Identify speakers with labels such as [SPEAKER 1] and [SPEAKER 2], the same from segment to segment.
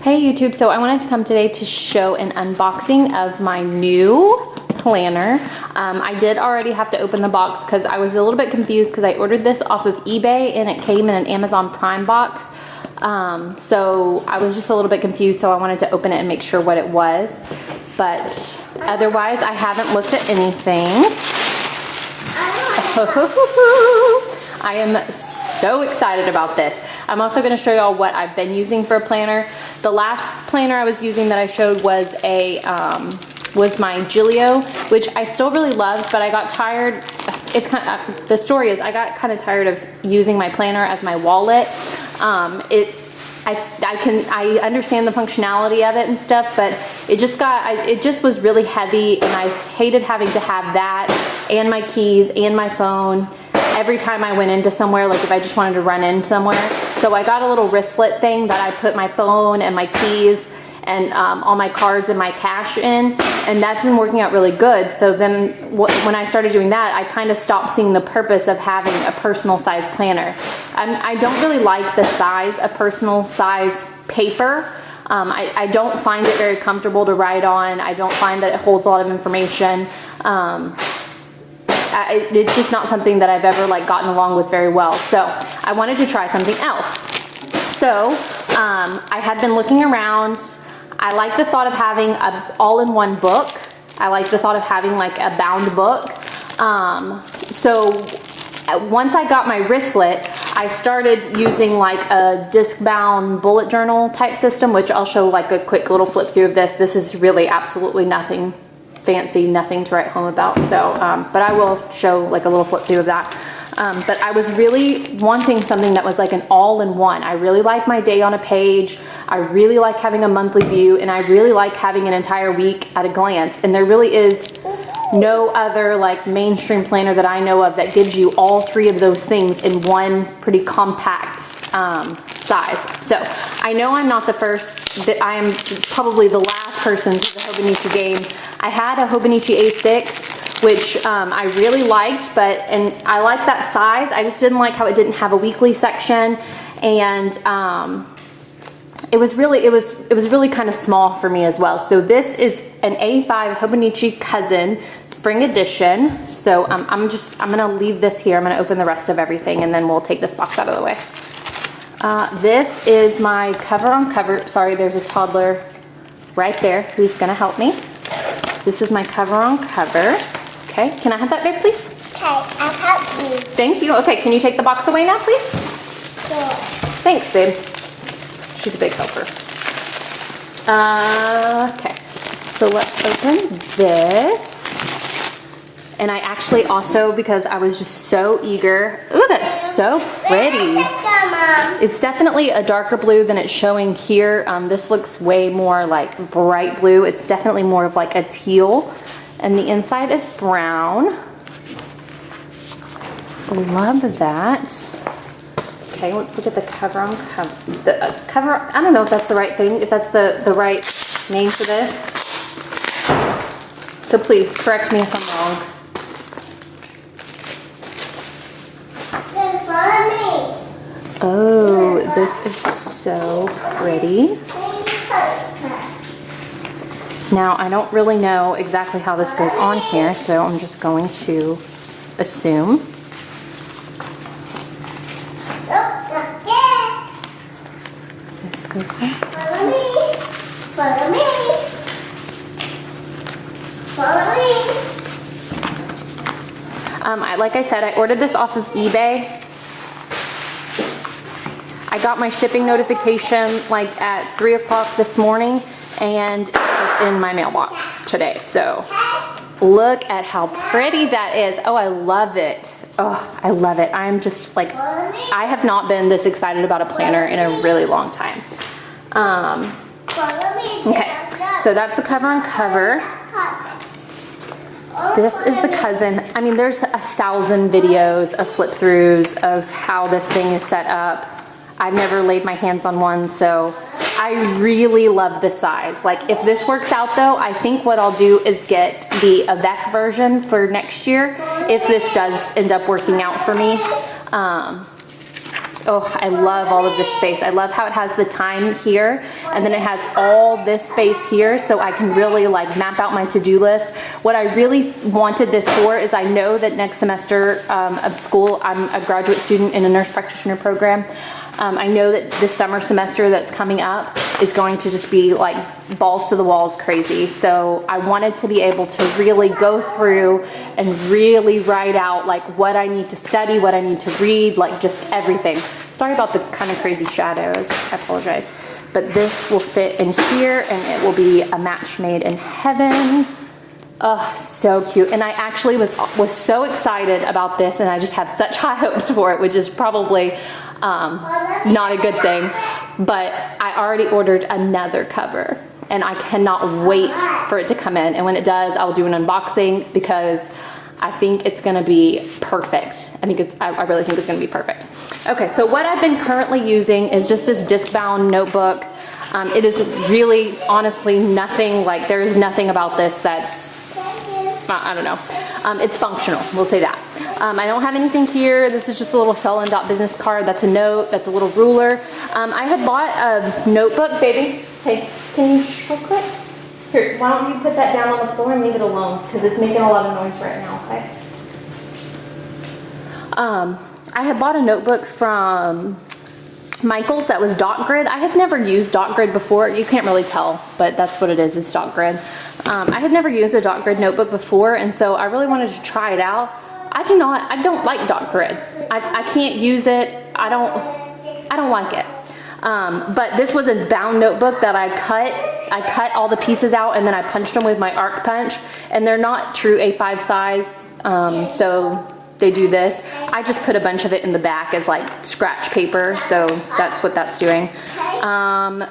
[SPEAKER 1] Hey YouTube, so I wanted to come today to show an unboxing of my new planner. I did already have to open the box because I was a little bit confused because I ordered this off of eBay and it came in an Amazon Prime box. So I was just a little bit confused, so I wanted to open it and make sure what it was. But otherwise, I haven't looked at anything. I am so excited about this. I'm also going to show y'all what I've been using for a planner. The last planner I was using that I showed was was my BUJO, which I still really loved, but I got tired. It's kind of, the story is I got kind of tired of using my planner as my wallet. I understand the functionality of it and stuff, but it just was really heavy, and I hated having to have that and my keys and my phone every time I went into somewhere, like if I just wanted to run in somewhere. So I got a little wristlet thing that I put my phone and my keys and all my cards and my cash in, and that's been working out really good. So then when I started doing that, I kind of stopped seeing the purpose of having a personal size planner. I don't really like the size of personal size paper. I don't find it very comfortable to write on. I don't find that it holds a lot of information. It's just not something that I've ever gotten along with very well. So I wanted to try something else. So I had been looking around. I like the thought of having an all-in-one book. I like the thought of having like a bound book. So once I got my wristlet, I started using like a disc-bound bullet journal type system, which I'll show like a quick little flip through of this. This is really absolutely nothing fancy, nothing to write home about. So, but I will show like a little flip through of that. But I was really wanting something that was like an all-in-one. I really like my day on a page. I really like having a monthly view, and I really like having an entire week at a glance. And there really is no other like mainstream planner that I know of that gives you all three of those things in one pretty compact size. So I know I'm not the first, that I am probably the last person to the Hobonichi game. I had a Hobonichi A6, which I really liked, and I like that size. I just didn't like how it didn't have a weekly section, and it was really kind of small for me as well. So this is an A5 Hobonichi Cousin Spring Edition. So I'm gonna leave this here. I'm gonna open the rest of everything, and then we'll take this box out of the way. This is my cover on cover. Sorry, there's a toddler right there who's gonna help me. This is my cover on cover. Okay, can I have that babe, please?
[SPEAKER 2] Okay, I'll help you.
[SPEAKER 1] Thank you. Okay, can you take the box away now, please?
[SPEAKER 2] Sure.
[SPEAKER 1] Thanks, babe. She's a big helper. Okay, so let's open this. And I actually also, because I was just so eager. Ooh, that's so pretty. It's definitely a darker blue than it's showing here. This looks way more like bright blue. It's definitely more of like a teal. And the inside is brown. Love that. Okay, let's look at the cover on cover. The cover, I don't know if that's the right thing, if that's the right name for this. So please correct me if I'm wrong. Oh, this is so pretty. Now, I don't really know exactly how this goes on here, so I'm just going to assume. This goes in.
[SPEAKER 2] Follow me. Follow me. Follow me.
[SPEAKER 1] Like I said, I ordered this off of eBay. I got my shipping notification like at 3 o'clock this morning, and it was in my mailbox today. So look at how pretty that is. Oh, I love it. Oh, I love it. I'm just like, I have not been this excited about a planner in a really long time. Okay, so that's the cover on cover. This is the Cousin. I mean, there's 1,000 videos of flip throughs of how this thing is set up. I've never laid my hands on one, so I really love this size. Like, if this works out though, I think what I'll do is get the Avec version for next year, if this does end up working out for me. Oh, I love all of this space. I love how it has the time here, and then it has all this space here, so I can really like map out my to-do list. What I really wanted this for is I know that next semester of school, I'm a graduate student in a nurse practitioner program. I know that this summer semester that's coming up is going to just be like balls to the walls crazy. So I wanted to be able to really go through and really write out like what I need to study, what I need to read, like just everything. Sorry about the kind of crazy shadows, I apologize. But this will fit in here and it will be a match made in heaven. Oh, so cute. And I actually was so excited about this, and I just have such high hopes for it, which is probably not a good thing. But I already ordered another cover, and I cannot wait for it to come in. And when it does, I'll do an unboxing because I think it's gonna be perfect. I really think it's gonna be perfect. Okay, so what I've been currently using is just this disc-bound notebook. It is really, honestly, nothing, like there is nothing about this that's, I don't know. It's functional, we'll say that. I don't have anything here. This is just a little Sullen Dot business card. That's a note, that's a little ruler. I had bought a notebook, baby. Hey, can you real quick? Here, why don't you put that down on the floor and leave it alone, because it's making a lot of noise right now, okay? I had bought a notebook from Michael's that was dot grid. I had never used dot grid before. You can't really tell, but that's what it is. It's dot grid. I had never used a dot grid notebook before, and so I really wanted to try it out. I don't like dot grid. I can't use it. I don't like it. But this was a bound notebook that I cut all the pieces out and then I punched them with my arc punch, and they're not true A5 size, so they do this. I just put a bunch of it in the back as like scratch paper, so that's what that's doing.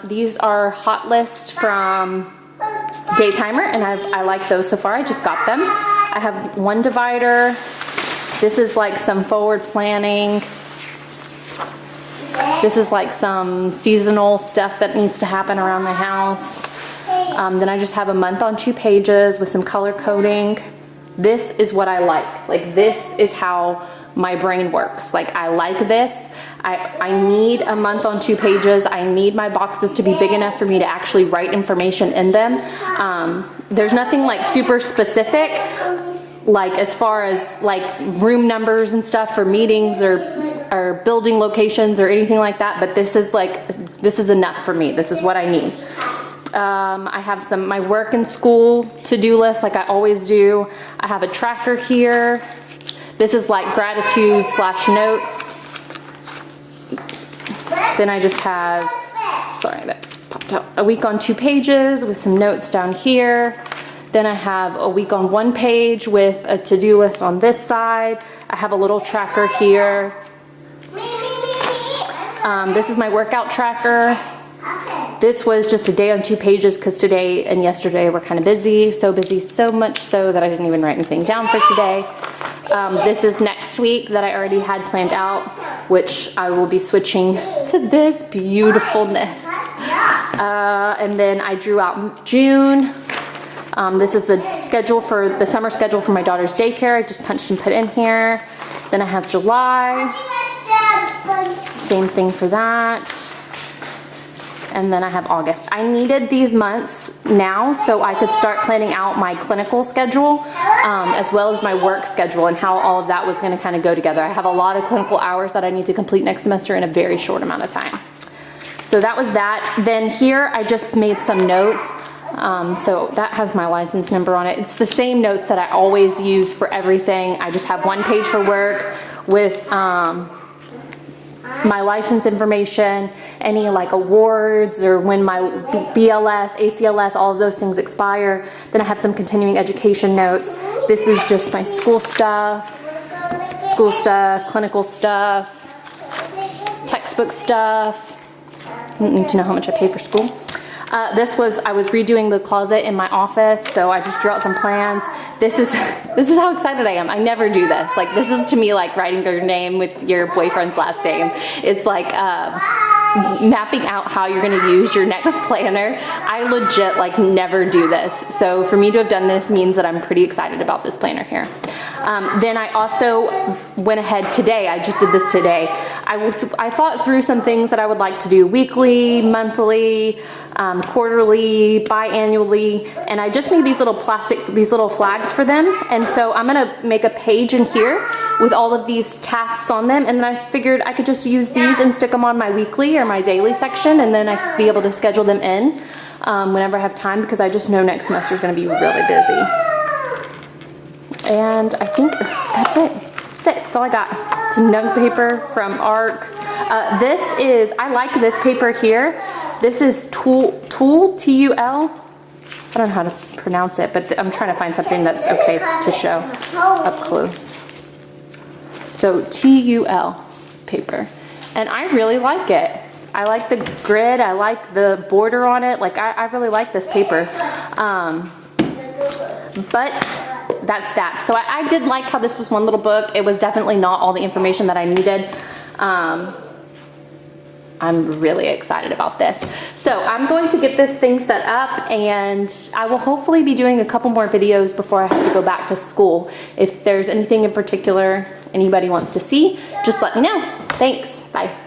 [SPEAKER 1] These are hot list from Daytimer, and I like those so far. I just got them. I have one divider. This is like some forward planning. This is like some seasonal stuff that needs to happen around the house. Then I just have a month on 2 pages with some color coding. This is what I like. Like, this is how my brain works. Like, I like this. I need a month on 2 pages. I need my boxes to be big enough for me to actually write information in them. There's nothing like super specific, like as far as like room numbers and stuff for meetings or building locations or anything like that, but this is enough for me. This is what I need. I have my work and school to-do list like I always do. I have a tracker here. This is like gratitude / notes. Then I just have, sorry, that popped out, a week on 2 pages with some notes down here. Then I have a week on 1 page with a to-do list on this side. I have a little tracker here. This is my workout tracker. This was just a day on 2 pages because today and yesterday were kind of busy. So busy, so much so that I didn't even write anything down for today. This is next week that I already had planned out, which I will be switching to this beautifulness. And then I drew out June. This is the schedule for the summer schedule for my daughter's daycare. I just punched and put in here. Then I have July. Same thing for that. And then I have August. I needed these months now so I could start planning out my clinical schedule, as well as my work schedule and how all of that was gonna kind of go together. I have a lot of clinical hours that I need to complete next semester in a very short amount of time. So that was that. Then here I just made some notes. So that has my license number on it. It's the same notes that I always use for everything. I just have 1 page for work with my license information, any like awards or when my BLS, ACLS, all of those things expire. Then I have some continuing education notes. This is just my school stuff, clinical stuff, textbook stuff. I don't need to know how much I pay for school. I was redoing the closet in my office, so I just drew out some plans. This is how excited I am. I never do this. Like, this is to me like writing your name with your boyfriend's last name. It's like, mapping out how you're gonna use your next planner. I legit like never do this. So for me to have done this means that I'm pretty excited about this planner here. Then I also went ahead today, I just did this today. I thought through some things that I would like to do weekly, monthly, quarterly, biannually, and I just made these little flags for them. And so I'm gonna make a page in here with all of these tasks on them, and then I figured I could just use these and stick them on my weekly or my daily section, and then I'd be able to schedule them in whenever I have time, because I just know next semester is going to be really busy. And I think that's it. That's all I got. Some note paper from ARC. I like this paper here. This is Tulle, T-U-L. I don't know how to pronounce it, but I'm trying to find something that's okay to show up close. So TUL paper, and I really like it. I like the grid, I like the border on it, like I really like this paper. But that's that. So I did like how this was one little book. It was definitely not all the information that I needed. I'm really excited about this. So I'm going to get this thing set up, and I will hopefully be doing a couple more videos before I have to go back to school. If there's anything in particular anybody wants to see, just let me know. Thanks, bye.